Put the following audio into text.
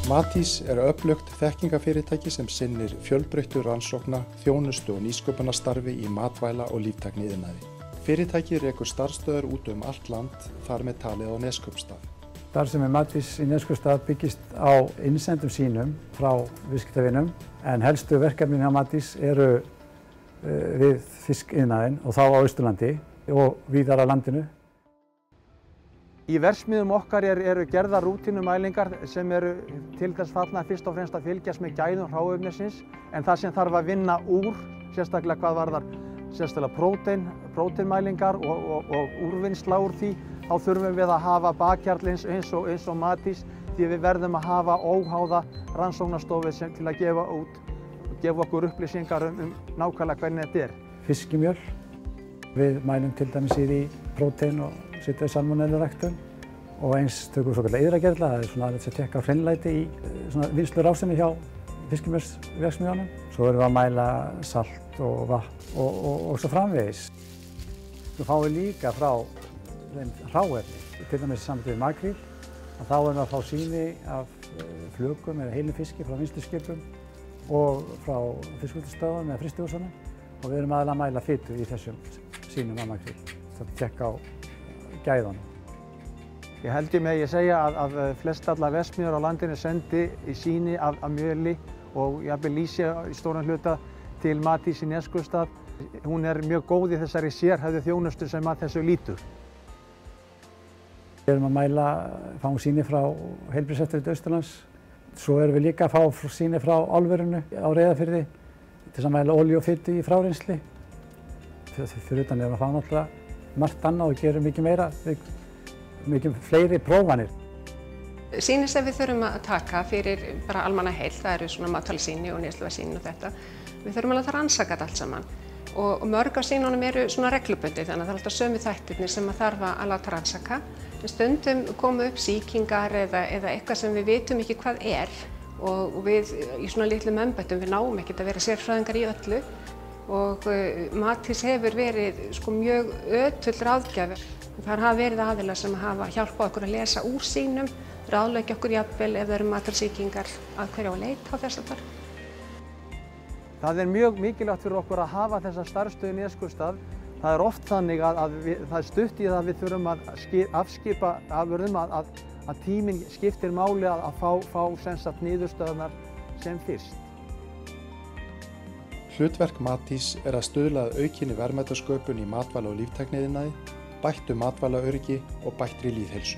Matís er öflugt þekkingarfyrirtæki sem sinnir fjölbreyttu rannsókna, þjónustu og nýsköpunarstarfi í matvæla- og líftækniiðnaði. Fyrirtækið rekur starfsstöðvar út allt land, þar með talið á Neskaupstað. Starfsemi Matís í Neskaupstað byggist á innsendum sýnum frá viðskiptavinum, en helstu verkefnin hjá Matís eru við fiskiðnaðinn og þá á Austurlandi og víðar á landinu. Í verksmiðjum okkar eru gerðar rútínumælingar sem eru til þess fallnar fyrst og fremst að fylgjast með gæðum hráefnisins, en það sem þarf að vinna úr, sérstaklega hvað varðar sérstaklega próteinmælingar og úrvinnsla úr því, þá þurfum við að hafa bakhjarl eins og Matís, því við verðum að hafa óháða rannsóknarstofu til að gefa okkur upplýsingar nákvæmlega hvernig þetta er. Fiskimjöl, við mælum til dæmis í því prótein og setja í salmonelluræktun og eins tökum við svokallaða iðragerla, það er svona að tekka hreinlæti í svona vinnslurásinni hjá fiskimjölsverksmiðjunum. Svo erum við að mæla salt og vatn og svo framvegis. Svo fáum við líka frá hráefni, til dæmis saman við makríl, og þá erum við að fá sýni af flökum eða heilum fiski frá vinnsluskipum og frá fiskvinnslustöðvum eða frystihúsunum, og við erum aðallega að mæla fitu í þessum sýnum af makríl, til að tekka á gæðunum. Ég held ég segja að flestallar verksmiðjur á landinu sendi í sýni af mjöli og jafnvel lýsi í stóran hluta til Matís í Neskaupstað. Hún er mjög góð í þessari sérhæfðu þjónustu sem að þessu lýtur. Við erum að fáum sýni frá Heilbrigðiseftirliti Austurlands. Svo erum við líka að fá sýni frá álverinu á Reyðarfirði til þess að mæla olíu og fitu í frárennsli. Fyrir utan erum við að fá náttúrulega margt annað og gerum mikið meira, mikið fleiri prófanir. Sýni sem við þurfum að taka fyrir bara almannaheill, það eru svona matvælasýni og neysluvatnssýni og þetta. Við þurfum alveg að rannsaka þetta allt saman. Og mörg af sýnunum eru svona reglubundið, þannig að það er alltaf sömu þættirnir sem að þarf að láta rannsaka. En stundum koma upp sýkingar eða eitthvað sem við vitum ekki hvað er, og við í svona litlum embættum við náum ekkert að vera sérfræðingar í öllu, og Matís hefur verið mjög ötull ráðgjafur. Það hafa verið aðilar sem hafa hjálpað okkur að lesa úr sýnum, ráðleggja okkur jafnvel ef það eru matvælasýkingar að hverju á að leita á þess að þar. Það er mjög mikilvægt fyrir okkur að hafa þessa starfsstöð í Neskaupstað. Það er oft þannig að það er stutt í það að við þurfum að afskipa afurðum, að tíminn skiptir máli að fá niðurstöðunar sem fyrst. Hlutverk Matís er að stuðla að aukinni verðmætasköpun í matvæla- og líftækniiðnaði, bættu matvælaöryggi og bættri lýðheilsu.